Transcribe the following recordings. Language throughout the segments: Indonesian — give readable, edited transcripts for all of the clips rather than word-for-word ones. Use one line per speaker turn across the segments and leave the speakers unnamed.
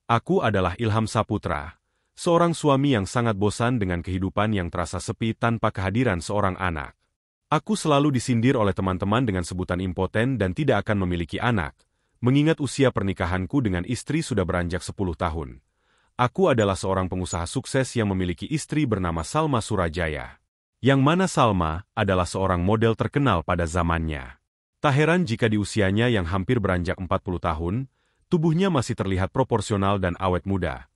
Aku adalah Ilham Saputra, seorang suami yang sangat bosan dengan kehidupan yang terasa sepi tanpa kehadiran seorang anak. Aku selalu disindir oleh teman-teman dengan sebutan impoten dan tidak akan memiliki anak, mengingat usia pernikahanku dengan istri sudah beranjak 10 tahun. Aku adalah seorang pengusaha sukses yang memiliki istri bernama Salma Surajaya. Yang mana Salma adalah seorang model terkenal pada zamannya. Tak heran jika di usianya yang hampir beranjak 40 tahun, tubuhnya masih terlihat proporsional dan awet muda.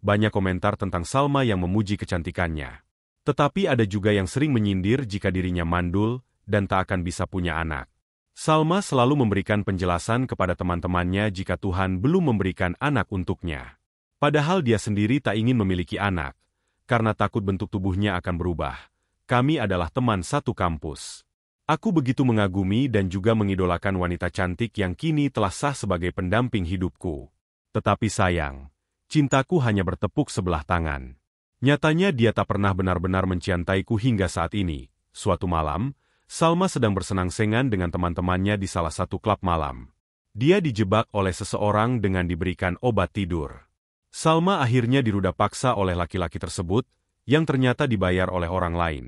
Banyak komentar tentang Salma yang memuji kecantikannya. Tetapi ada juga yang sering menyindir jika dirinya mandul dan tak akan bisa punya anak. Salma selalu memberikan penjelasan kepada teman-temannya jika Tuhan belum memberikan anak untuknya. Padahal dia sendiri tak ingin memiliki anak, karena takut bentuk tubuhnya akan berubah. Kami adalah teman satu kampus. Aku begitu mengagumi dan juga mengidolakan wanita cantik yang kini telah sah sebagai pendamping hidupku. Tetapi sayang, cintaku hanya bertepuk sebelah tangan. Nyatanya dia tak pernah benar-benar mencintaiku hingga saat ini. Suatu malam, Salma sedang bersenang-sengan dengan teman-temannya di salah satu klub malam. Dia dijebak oleh seseorang dengan diberikan obat tidur. Salma akhirnya diruda paksa oleh laki-laki tersebut, yang ternyata dibayar oleh orang lain.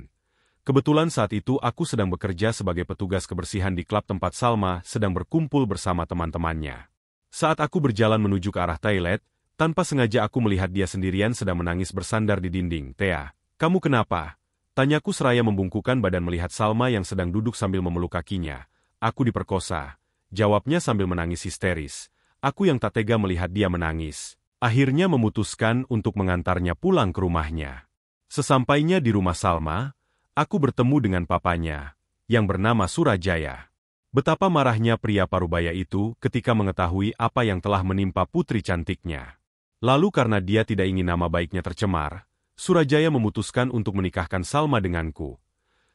Kebetulan saat itu aku sedang bekerja sebagai petugas kebersihan di klub tempat Salma sedang berkumpul bersama teman-temannya. Saat aku berjalan menuju ke arah toilet, tanpa sengaja aku melihat dia sendirian sedang menangis bersandar di dinding. "Thea, kamu kenapa?" Tanyaku seraya membungkukkan badan melihat Salma yang sedang duduk sambil memeluk kakinya. "Aku diperkosa," jawabnya sambil menangis histeris. Aku yang tak tega melihat dia menangis, akhirnya memutuskan untuk mengantarnya pulang ke rumahnya. Sesampainya di rumah Salma, aku bertemu dengan papanya, yang bernama Surajaya. Betapa marahnya pria parubaya itu ketika mengetahui apa yang telah menimpa putri cantiknya. Lalu karena dia tidak ingin nama baiknya tercemar, Surajaya memutuskan untuk menikahkan Salma denganku.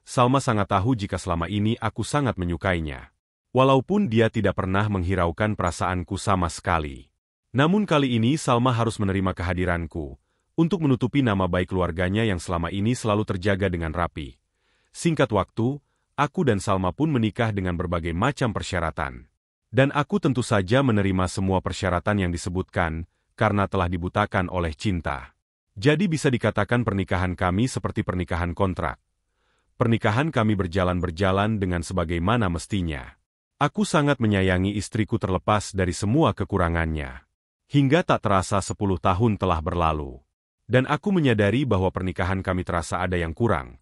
Salma sangat tahu jika selama ini aku sangat menyukainya. Walaupun dia tidak pernah menghiraukan perasaanku sama sekali. Namun kali ini Salma harus menerima kehadiranku, untuk menutupi nama baik keluarganya yang selama ini selalu terjaga dengan rapi. Singkat waktu, aku dan Salma pun menikah dengan berbagai macam persyaratan. Dan aku tentu saja menerima semua persyaratan yang disebutkan, karena telah dibutakan oleh cinta. Jadi bisa dikatakan pernikahan kami seperti pernikahan kontrak. Pernikahan kami berjalan dengan sebagaimana mestinya. Aku sangat menyayangi istriku terlepas dari semua kekurangannya. Hingga tak terasa 10 tahun telah berlalu. Dan aku menyadari bahwa pernikahan kami terasa ada yang kurang.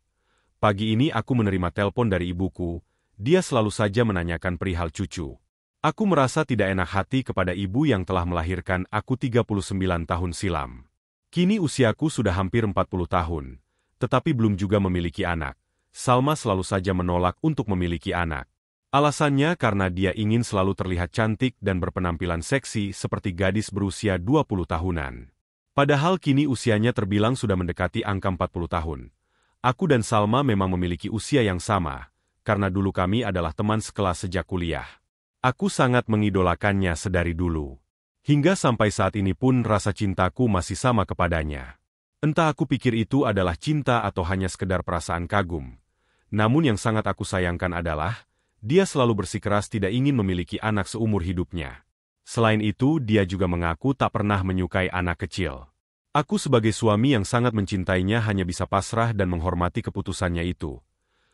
Pagi ini aku menerima telepon dari ibuku, dia selalu saja menanyakan perihal cucu. Aku merasa tidak enak hati kepada ibu yang telah melahirkan aku 39 tahun silam. Kini usiaku sudah hampir 40 tahun, tetapi belum juga memiliki anak. Salma selalu saja menolak untuk memiliki anak. Alasannya karena dia ingin selalu terlihat cantik dan berpenampilan seksi seperti gadis berusia 20 tahunan. Padahal kini usianya terbilang sudah mendekati angka 40 tahun. Aku dan Salma memang memiliki usia yang sama, karena dulu kami adalah teman sekelas sejak kuliah. Aku sangat mengidolakannya sedari dulu. Hingga sampai saat ini pun rasa cintaku masih sama kepadanya. Entah aku pikir itu adalah cinta atau hanya sekedar perasaan kagum. Namun yang sangat aku sayangkan adalah, dia selalu bersikeras tidak ingin memiliki anak seumur hidupnya. Selain itu, dia juga mengaku tak pernah menyukai anak kecil. Aku sebagai suami yang sangat mencintainya hanya bisa pasrah dan menghormati keputusannya itu.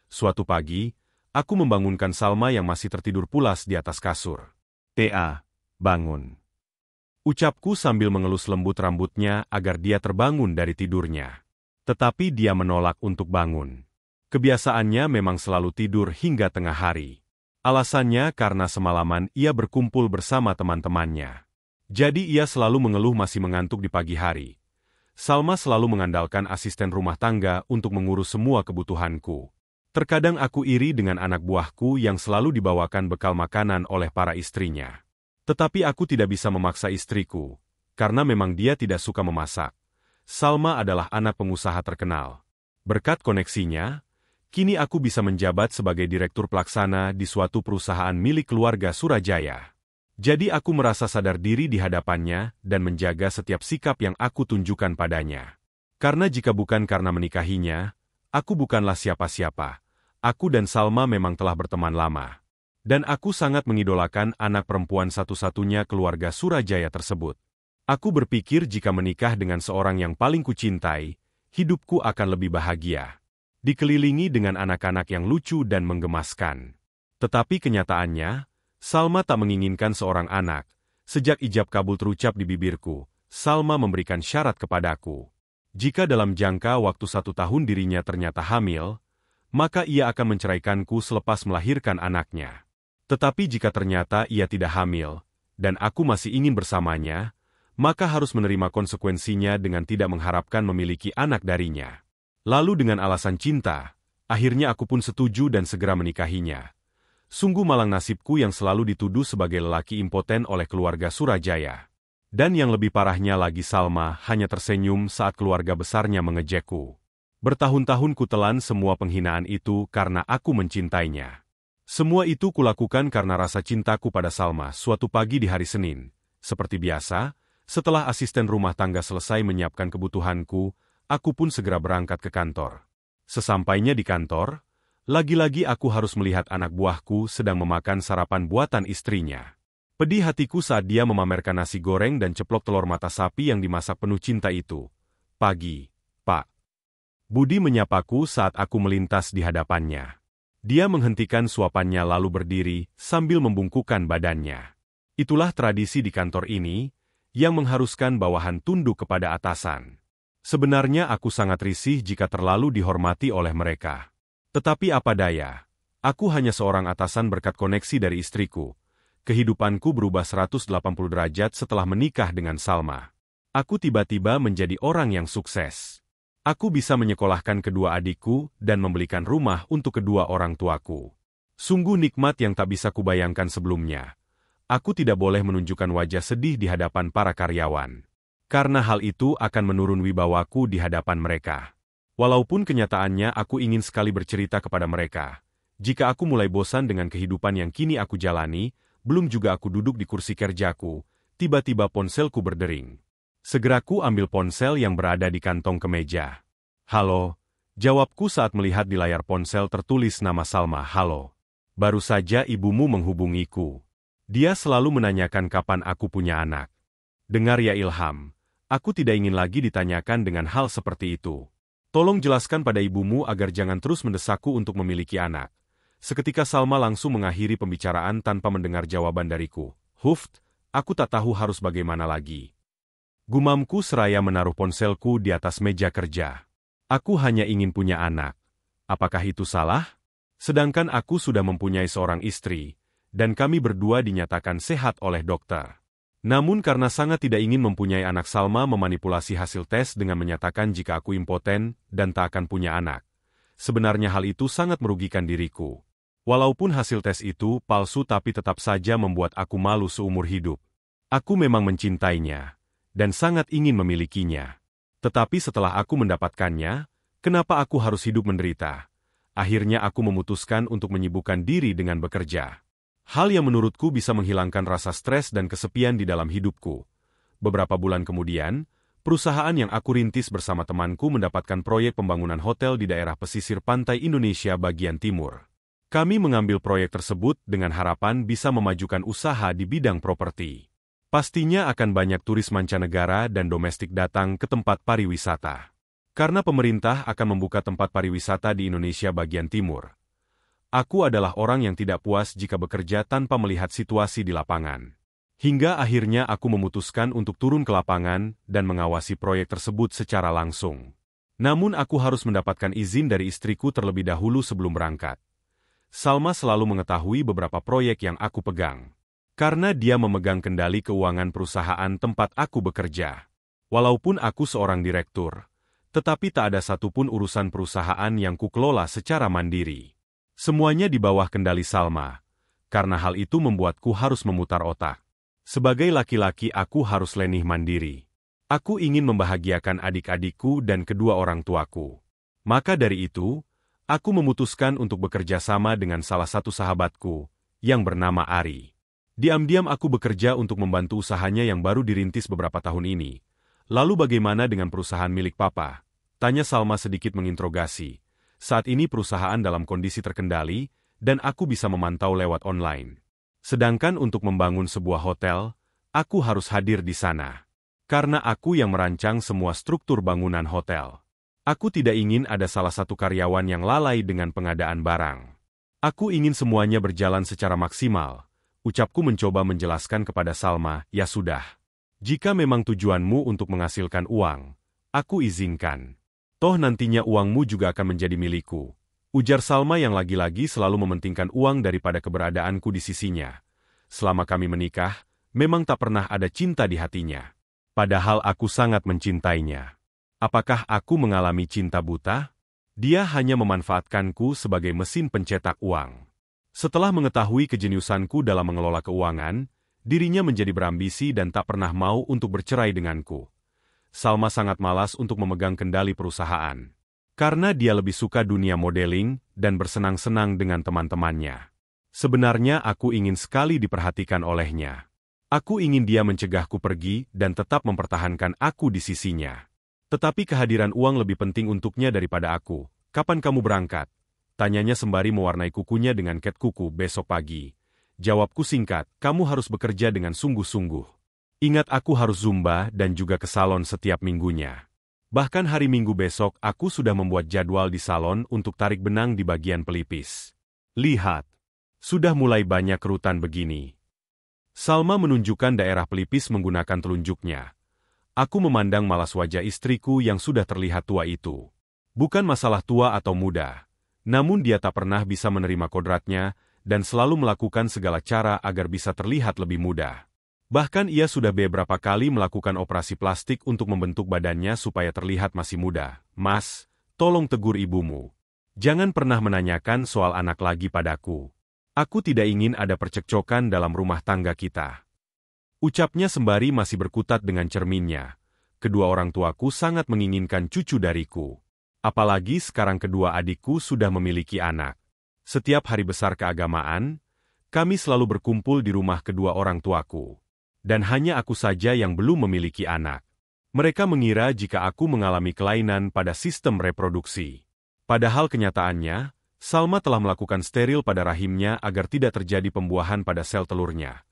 Suatu pagi, aku membangunkan Salma yang masih tertidur pulas di atas kasur. "Thea, bangun." Ucapku sambil mengelus lembut rambutnya agar dia terbangun dari tidurnya. Tetapi dia menolak untuk bangun. Kebiasaannya memang selalu tidur hingga tengah hari. Alasannya karena semalaman ia berkumpul bersama teman-temannya. Jadi ia selalu mengeluh masih mengantuk di pagi hari. Salma selalu mengandalkan asisten rumah tangga untuk mengurus semua kebutuhanku. Terkadang aku iri dengan anak buahku yang selalu dibawakan bekal makanan oleh para istrinya. Tetapi aku tidak bisa memaksa istriku, karena memang dia tidak suka memasak. Salma adalah anak pengusaha terkenal. Berkat koneksinya, kini aku bisa menjabat sebagai direktur pelaksana di suatu perusahaan milik keluarga Surajaya. Jadi aku merasa sadar diri di hadapannya dan menjaga setiap sikap yang aku tunjukkan padanya. Karena jika bukan karena menikahinya, aku bukanlah siapa-siapa. Aku dan Salma memang telah berteman lama. Dan aku sangat mengidolakan anak perempuan satu-satunya keluarga Surajaya tersebut. Aku berpikir jika menikah dengan seorang yang paling kucintai, hidupku akan lebih bahagia. Dikelilingi dengan anak-anak yang lucu dan menggemaskan. Tetapi kenyataannya, Salma tak menginginkan seorang anak. Sejak ijab kabul terucap di bibirku, Salma memberikan syarat kepadaku. Jika dalam jangka waktu 1 tahun dirinya ternyata hamil, maka ia akan menceraikanku selepas melahirkan anaknya. Tetapi jika ternyata ia tidak hamil, dan aku masih ingin bersamanya, maka harus menerima konsekuensinya dengan tidak mengharapkan memiliki anak darinya. Lalu dengan alasan cinta, akhirnya aku pun setuju dan segera menikahinya. Sungguh malang nasibku yang selalu dituduh sebagai lelaki impoten oleh keluarga Surajaya. Dan yang lebih parahnya lagi Salma hanya tersenyum saat keluarga besarnya mengejekku. Bertahun-tahun kutelan semua penghinaan itu karena aku mencintainya. Semua itu kulakukan karena rasa cintaku pada Salma. Suatu pagi di hari Senin, seperti biasa, setelah asisten rumah tangga selesai menyiapkan kebutuhanku, aku pun segera berangkat ke kantor. Sesampainya di kantor, lagi-lagi aku harus melihat anak buahku sedang memakan sarapan buatan istrinya. Pedih hatiku saat dia memamerkan nasi goreng dan ceplok telur mata sapi yang dimasak penuh cinta itu. "Pagi, Pak." Budi menyapaku saat aku melintas di hadapannya. Dia menghentikan suapannya lalu berdiri sambil membungkukkan badannya. Itulah tradisi di kantor ini, yang mengharuskan bawahan tunduk kepada atasan. Sebenarnya aku sangat risih jika terlalu dihormati oleh mereka. Tetapi apa daya, aku hanya seorang atasan berkat koneksi dari istriku. Kehidupanku berubah 180 derajat setelah menikah dengan Salma. Aku tiba-tiba menjadi orang yang sukses. Aku bisa menyekolahkan kedua adikku dan membelikan rumah untuk kedua orang tuaku. Sungguh nikmat yang tak bisa kubayangkan sebelumnya. Aku tidak boleh menunjukkan wajah sedih di hadapan para karyawan. Karena hal itu akan menurun wibawaku di hadapan mereka. Walaupun kenyataannya aku ingin sekali bercerita kepada mereka. Jika aku mulai bosan dengan kehidupan yang kini aku jalani, belum juga aku duduk di kursi kerjaku, tiba-tiba ponselku berdering. Segera ku ambil ponsel yang berada di kantong kemeja. "Halo," jawabku saat melihat di layar ponsel tertulis nama Salma. "Halo. Baru saja ibumu menghubungiku. Dia selalu menanyakan kapan aku punya anak." Dengar ya Ilham, aku tidak ingin lagi ditanyakan dengan hal seperti itu. Tolong jelaskan pada ibumu agar jangan terus mendesakku untuk memiliki anak. Seketika Salma langsung mengakhiri pembicaraan tanpa mendengar jawaban dariku. "Huft, aku tak tahu harus bagaimana lagi." Gumamku seraya menaruh ponselku di atas meja kerja. Aku hanya ingin punya anak. Apakah itu salah? Sedangkan aku sudah mempunyai seorang istri, dan kami berdua dinyatakan sehat oleh dokter. Namun karena sangat tidak ingin mempunyai anak, Salma memanipulasi hasil tes dengan menyatakan jika aku impoten dan tak akan punya anak. Sebenarnya hal itu sangat merugikan diriku. Walaupun hasil tes itu palsu tapi tetap saja membuat aku malu seumur hidup. Aku memang mencintainya, dan sangat ingin memilikinya. Tetapi setelah aku mendapatkannya, kenapa aku harus hidup menderita? Akhirnya aku memutuskan untuk menyibukkan diri dengan bekerja. Hal yang menurutku bisa menghilangkan rasa stres dan kesepian di dalam hidupku. Beberapa bulan kemudian, perusahaan yang aku rintis bersama temanku mendapatkan proyek pembangunan hotel di daerah pesisir pantai Indonesia bagian timur. Kami mengambil proyek tersebut dengan harapan bisa memajukan usaha di bidang properti. Pastinya akan banyak turis mancanegara dan domestik datang ke tempat pariwisata. Karena pemerintah akan membuka tempat pariwisata di Indonesia bagian timur. Aku adalah orang yang tidak puas jika bekerja tanpa melihat situasi di lapangan. Hingga akhirnya aku memutuskan untuk turun ke lapangan dan mengawasi proyek tersebut secara langsung. Namun aku harus mendapatkan izin dari istriku terlebih dahulu sebelum berangkat. Salma selalu mengetahui beberapa proyek yang aku pegang. Karena dia memegang kendali keuangan perusahaan tempat aku bekerja. Walaupun aku seorang direktur, tetapi tak ada satupun urusan perusahaan yang kukelola secara mandiri. Semuanya di bawah kendali Salma. Karena hal itu membuatku harus memutar otak. Sebagai laki-laki aku harus lenih mandiri. Aku ingin membahagiakan adik-adikku dan kedua orang tuaku. Maka dari itu, aku memutuskan untuk bekerja sama dengan salah satu sahabatku, yang bernama Ari. Diam-diam aku bekerja untuk membantu usahanya yang baru dirintis beberapa tahun ini. "Lalu bagaimana dengan perusahaan milik Papa?" tanya Salma sedikit menginterogasi. Saat ini perusahaan dalam kondisi terkendali, dan aku bisa memantau lewat online. Sedangkan untuk membangun sebuah hotel, aku harus hadir di sana. Karena aku yang merancang semua struktur bangunan hotel. Aku tidak ingin ada salah satu karyawan yang lalai dengan pengadaan barang. Aku ingin semuanya berjalan secara maksimal. Ucapku mencoba menjelaskan kepada Salma, ya sudah. Jika memang tujuanmu untuk menghasilkan uang, aku izinkan. Toh nantinya uangmu juga akan menjadi milikku. Ujar Salma yang lagi-lagi selalu mementingkan uang daripada keberadaanku di sisinya. Selama kami menikah, memang tak pernah ada cinta di hatinya. Padahal aku sangat mencintainya. Apakah aku mengalami cinta buta? Dia hanya memanfaatkanku sebagai mesin pencetak uang. Setelah mengetahui kejeniusanku dalam mengelola keuangan, dirinya menjadi berambisi dan tak pernah mau untuk bercerai denganku. Salma sangat malas untuk memegang kendali perusahaan. Karena dia lebih suka dunia modeling dan bersenang-senang dengan teman-temannya. Sebenarnya aku ingin sekali diperhatikan olehnya. Aku ingin dia mencegahku pergi dan tetap mempertahankan aku di sisinya. Tetapi kehadiran uang lebih penting untuknya daripada aku. Kapan kamu berangkat? Tanyanya sembari mewarnai kukunya dengan cat kuku besok pagi. Jawabku singkat, kamu harus bekerja dengan sungguh-sungguh. Ingat aku harus zumba dan juga ke salon setiap minggunya. Bahkan hari Minggu besok aku sudah membuat jadwal di salon untuk tarik benang di bagian pelipis. Lihat, sudah mulai banyak kerutan begini. Salma menunjukkan daerah pelipis menggunakan telunjuknya. Aku memandang malas wajah istriku yang sudah terlihat tua itu. Bukan masalah tua atau muda. Namun dia tak pernah bisa menerima kodratnya, dan selalu melakukan segala cara agar bisa terlihat lebih muda. Bahkan ia sudah beberapa kali melakukan operasi plastik untuk membentuk badannya supaya terlihat masih muda. Mas, tolong tegur ibumu. Jangan pernah menanyakan soal anak lagi padaku. Aku tidak ingin ada percekcokan dalam rumah tangga kita. Ucapnya sembari masih berkutat dengan cerminnya. Kedua orang tuaku sangat menginginkan cucu dariku. Apalagi sekarang kedua adikku sudah memiliki anak. Setiap hari besar keagamaan, kami selalu berkumpul di rumah kedua orang tuaku. Dan hanya aku saja yang belum memiliki anak. Mereka mengira jika aku mengalami kelainan pada sistem reproduksi. Padahal kenyataannya, Salma telah melakukan steril pada rahimnya agar tidak terjadi pembuahan pada sel telurnya.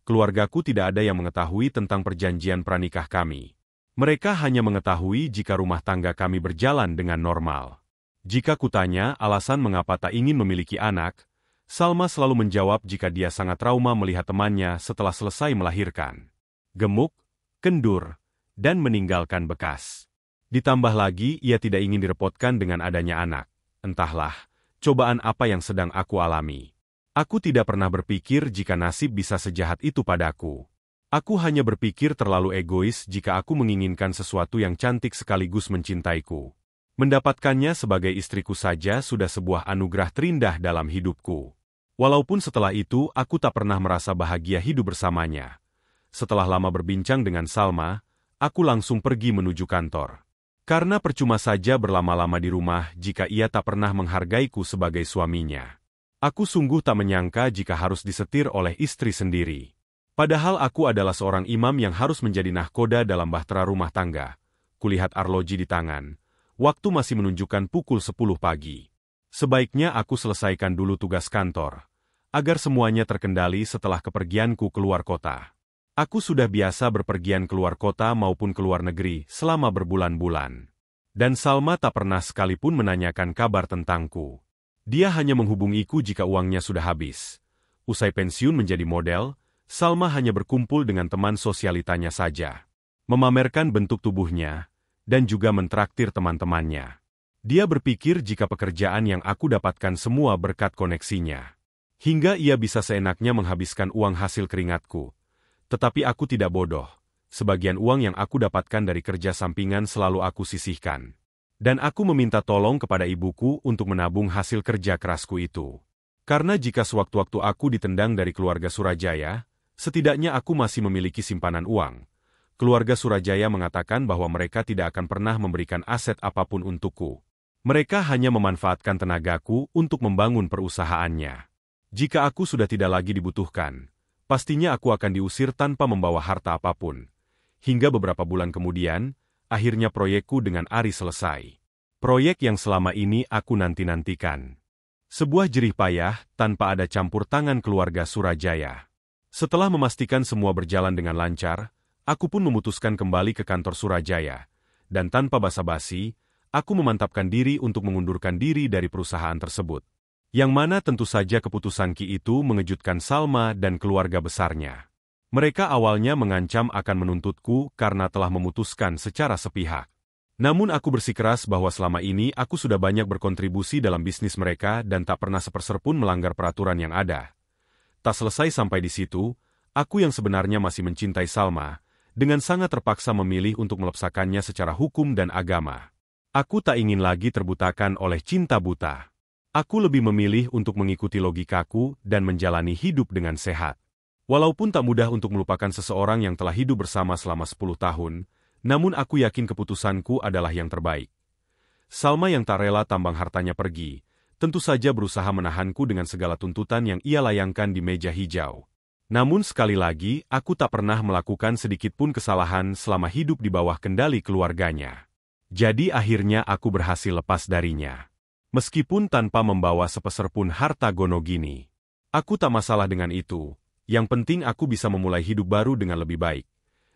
Keluargaku tidak ada yang mengetahui tentang perjanjian pranikah kami. Mereka hanya mengetahui jika rumah tangga kami berjalan dengan normal. Jika kutanya alasan mengapa tak ingin memiliki anak, Salma selalu menjawab jika dia sangat trauma melihat temannya setelah selesai melahirkan. Gemuk, kendur, dan meninggalkan bekas. Ditambah lagi ia tidak ingin direpotkan dengan adanya anak. Entahlah, cobaan apa yang sedang aku alami. Aku tidak pernah berpikir jika nasib bisa sejahat itu padaku. Aku hanya berpikir terlalu egois jika aku menginginkan sesuatu yang cantik sekaligus mencintaiku. Mendapatkannya sebagai istriku saja sudah sebuah anugerah terindah dalam hidupku. Walaupun setelah itu aku tak pernah merasa bahagia hidup bersamanya. Setelah lama berbincang dengan Salma, aku langsung pergi menuju kantor. Karena percuma saja berlama-lama di rumah jika ia tak pernah menghargaiku sebagai suaminya. Aku sungguh tak menyangka jika harus disetir oleh istri sendiri. Padahal aku adalah seorang imam yang harus menjadi nahkoda dalam bahtera rumah tangga. Kulihat arloji di tangan. Waktu masih menunjukkan pukul 10 pagi. Sebaiknya aku selesaikan dulu tugas kantor, agar semuanya terkendali setelah kepergianku keluar kota. Aku sudah biasa berpergian keluar kota maupun keluar negeri selama berbulan-bulan. Dan Salma tak pernah sekalipun menanyakan kabar tentangku. Dia hanya menghubungiku jika uangnya sudah habis. Usai pensiun menjadi model, Salma hanya berkumpul dengan teman sosialitanya saja. Memamerkan bentuk tubuhnya, dan juga mentraktir teman-temannya. Dia berpikir jika pekerjaan yang aku dapatkan semua berkat koneksinya. Hingga ia bisa seenaknya menghabiskan uang hasil keringatku. Tetapi aku tidak bodoh. Sebagian uang yang aku dapatkan dari kerja sampingan selalu aku sisihkan. Dan aku meminta tolong kepada ibuku untuk menabung hasil kerja kerasku itu. Karena jika sewaktu-waktu aku ditendang dari keluarga Surajaya, setidaknya aku masih memiliki simpanan uang. Keluarga Surajaya mengatakan bahwa mereka tidak akan pernah memberikan aset apapun untukku. Mereka hanya memanfaatkan tenagaku untuk membangun perusahaannya. Jika aku sudah tidak lagi dibutuhkan, pastinya aku akan diusir tanpa membawa harta apapun. Hingga beberapa bulan kemudian, akhirnya proyekku dengan Ari selesai. Proyek yang selama ini aku nanti-nantikan. Sebuah jerih payah tanpa ada campur tangan keluarga Surajaya. Setelah memastikan semua berjalan dengan lancar, Aku pun memutuskan kembali ke kantor Surajaya, dan tanpa basa-basi, aku memantapkan diri untuk mengundurkan diri dari perusahaan tersebut. Yang mana tentu saja keputusan Ki itu mengejutkan Salma dan keluarga besarnya. Mereka awalnya mengancam akan menuntutku karena telah memutuskan secara sepihak. Namun aku bersikeras bahwa selama ini aku sudah banyak berkontribusi dalam bisnis mereka dan tak pernah seperser pun melanggar peraturan yang ada. Tak selesai sampai di situ, aku yang sebenarnya masih mencintai Salma, dengan sangat terpaksa memilih untuk melepaskannya secara hukum dan agama. Aku tak ingin lagi terbutakan oleh cinta buta. Aku lebih memilih untuk mengikuti logikaku dan menjalani hidup dengan sehat. Walaupun tak mudah untuk melupakan seseorang yang telah hidup bersama selama 10 tahun, namun aku yakin keputusanku adalah yang terbaik. Salma yang tak rela tambang hartanya pergi, tentu saja berusaha menahanku dengan segala tuntutan yang ia layangkan di meja hijau. Namun sekali lagi, aku tak pernah melakukan sedikitpun kesalahan selama hidup di bawah kendali keluarganya. Jadi akhirnya aku berhasil lepas darinya. Meskipun tanpa membawa sepeser pun harta gonogini. Aku tak masalah dengan itu, yang penting aku bisa memulai hidup baru dengan lebih baik.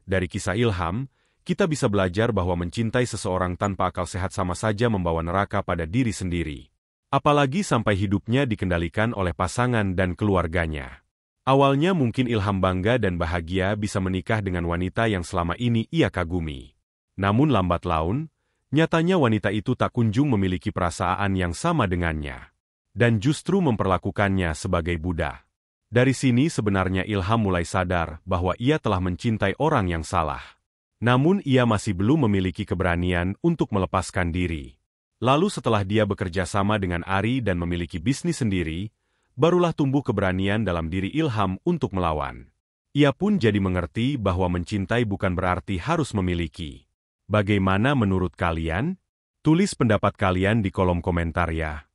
Dari kisah Ilham, kita bisa belajar bahwa mencintai seseorang tanpa akal sehat sama saja membawa neraka pada diri sendiri. Apalagi sampai hidupnya dikendalikan oleh pasangan dan keluarganya. Awalnya mungkin Ilham bangga dan bahagia bisa menikah dengan wanita yang selama ini ia kagumi. Namun lambat laun, nyatanya wanita itu tak kunjung memiliki perasaan yang sama dengannya. Dan justru memperlakukannya sebagai budak. Dari sini sebenarnya Ilham mulai sadar bahwa ia telah mencintai orang yang salah. Namun ia masih belum memiliki keberanian untuk melepaskan diri. Lalu setelah dia bekerja sama dengan Ari dan memiliki bisnis sendiri, barulah tumbuh keberanian dalam diri Ilham untuk melawan. Ia pun jadi mengerti bahwa mencintai bukan berarti harus memiliki. Bagaimana menurut kalian? Tulis pendapat kalian di kolom komentar ya.